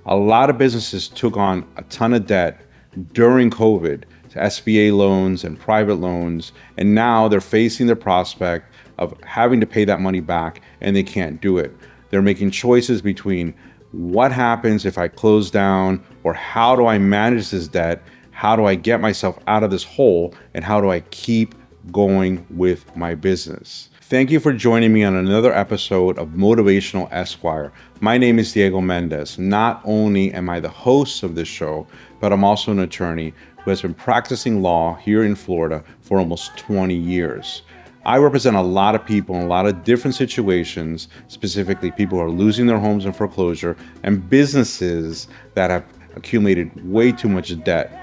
A lot of businesses took on a ton of debt during COVID to SBA loans and private loans, and now they're facing the prospect of having to pay that money back, and they can't do it. They're making choices between what happens if I close down, or how do I manage this debt? How do I get myself out of this hole, and how do I keep going with my business? Thank you for joining me on another episode of Motivational Esq. My name is Diego Mendez. Not only am I the host of this show, but I'm also an attorney who has been practicing law here in Florida for almost 20 years. I represent a lot of people in a lot of different situations, specifically people who are losing their homes in foreclosure and businesses that have accumulated way too much debt.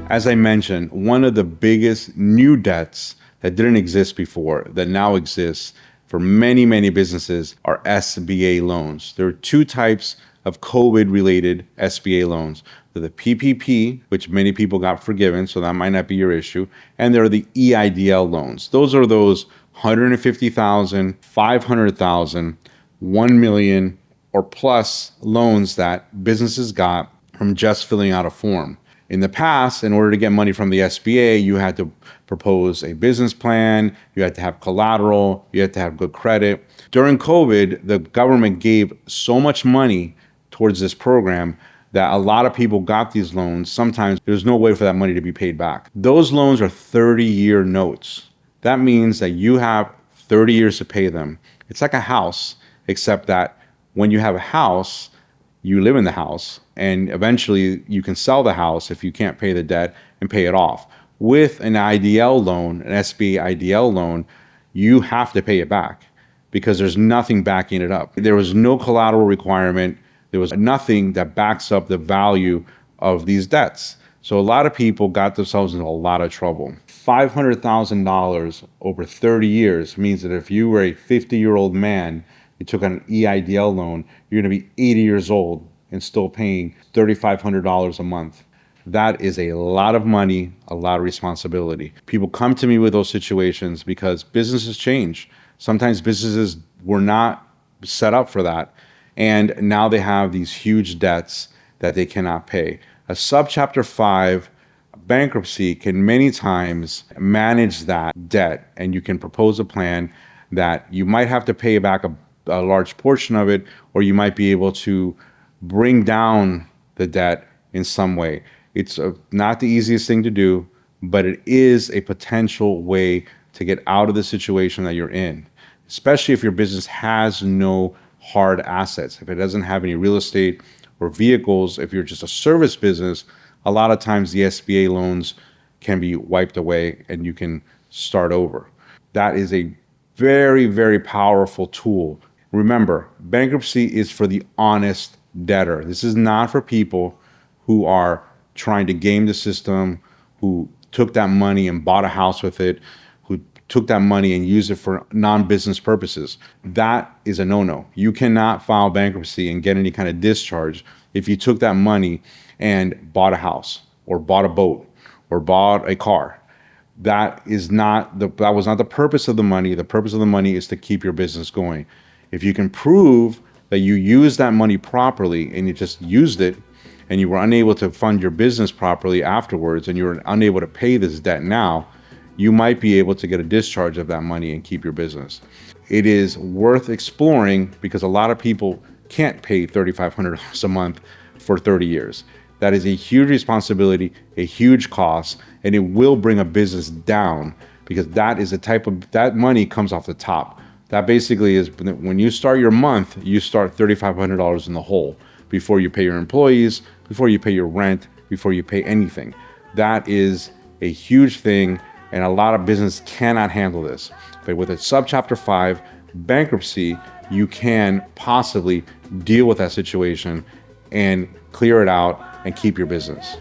As I mentioned, one of the biggest new debts that didn't exist before, that now exists for many, many businesses, are SBA loans. There are two types of COVID-related SBA loans. They're the PPP, which many people got forgiven, so that might not be your issue, and there are the EIDL loans. Those are those $150,000, $500,000, $1 million, or plus loans that businesses got from just filling out a form. In the past, in order to get money from the SBA, you had to propose a business plan, you had to have collateral, you had to have good credit. During COVID, the government gave so much money towards this program that a lot of people got these loans. Sometimes there's no way for that money to be paid back. Those loans are 30-year notes. That means that you have 30 years to pay them. It's like a house, except that when you have a house, you live in the house, and eventually you can sell the house if you can't pay the debt and pay it off. With an IDL loan, an SBA IDL loan, you have to pay it back because there's nothing backing it up. There was no collateral requirement. There was nothing that backs up the value of these debts. So a lot of people got themselves into a lot of trouble. $500,000 over 30 years means that if you were a 50-year-old man, you took on an EIDL loan, you're going to be 80 years old and still paying $3,500 a month. That is a lot of money, a lot of responsibility. People come to me with those situations because businesses change. Sometimes businesses were not set up for that, and now they have these huge debts that they cannot pay. A subchapter 5 bankruptcy can many times manage that debt, and you can propose a plan that you might have to pay back a large portion of it, or you might be able to bring down the debt in some way. It's not the easiest thing to do, but it is a potential way to get out of the situation that you're in, especially if your business has no hard assets. If it doesn't have any real estate or vehicles, if you're just a service business, a lot of times the SBA loans can be wiped away and you can start over. That is a very, very powerful tool. Remember, bankruptcy is for the honest debtor. This is not for people who are trying to game the system, who took that money and bought a house with it, who took that money and used it for non-business purposes. That is a no-no. You cannot file bankruptcy and get any kind of discharge if you took that money and bought a house or bought a boat or bought a car. That was not the purpose of the money. The purpose of the money is to keep your business going. If you can prove that you used that money properly and you just used it and you were unable to fund your business properly afterwards and you're unable to pay this debt now, you might be able to get a discharge of that money and keep your business. It is worth exploring because a lot of people can't pay $3,500 a month for 30 years. That is a huge responsibility, a huge cost, and it will bring a business down because that money comes off the top. That basically is when you start your month, you start $3,500 in the hole before you pay your employees, before you pay your rent, before you pay anything. That is a huge thing, and a lot of business cannot handle this. But with a subchapter 5 bankruptcy, you can possibly deal with that situation and clear it out and keep your business.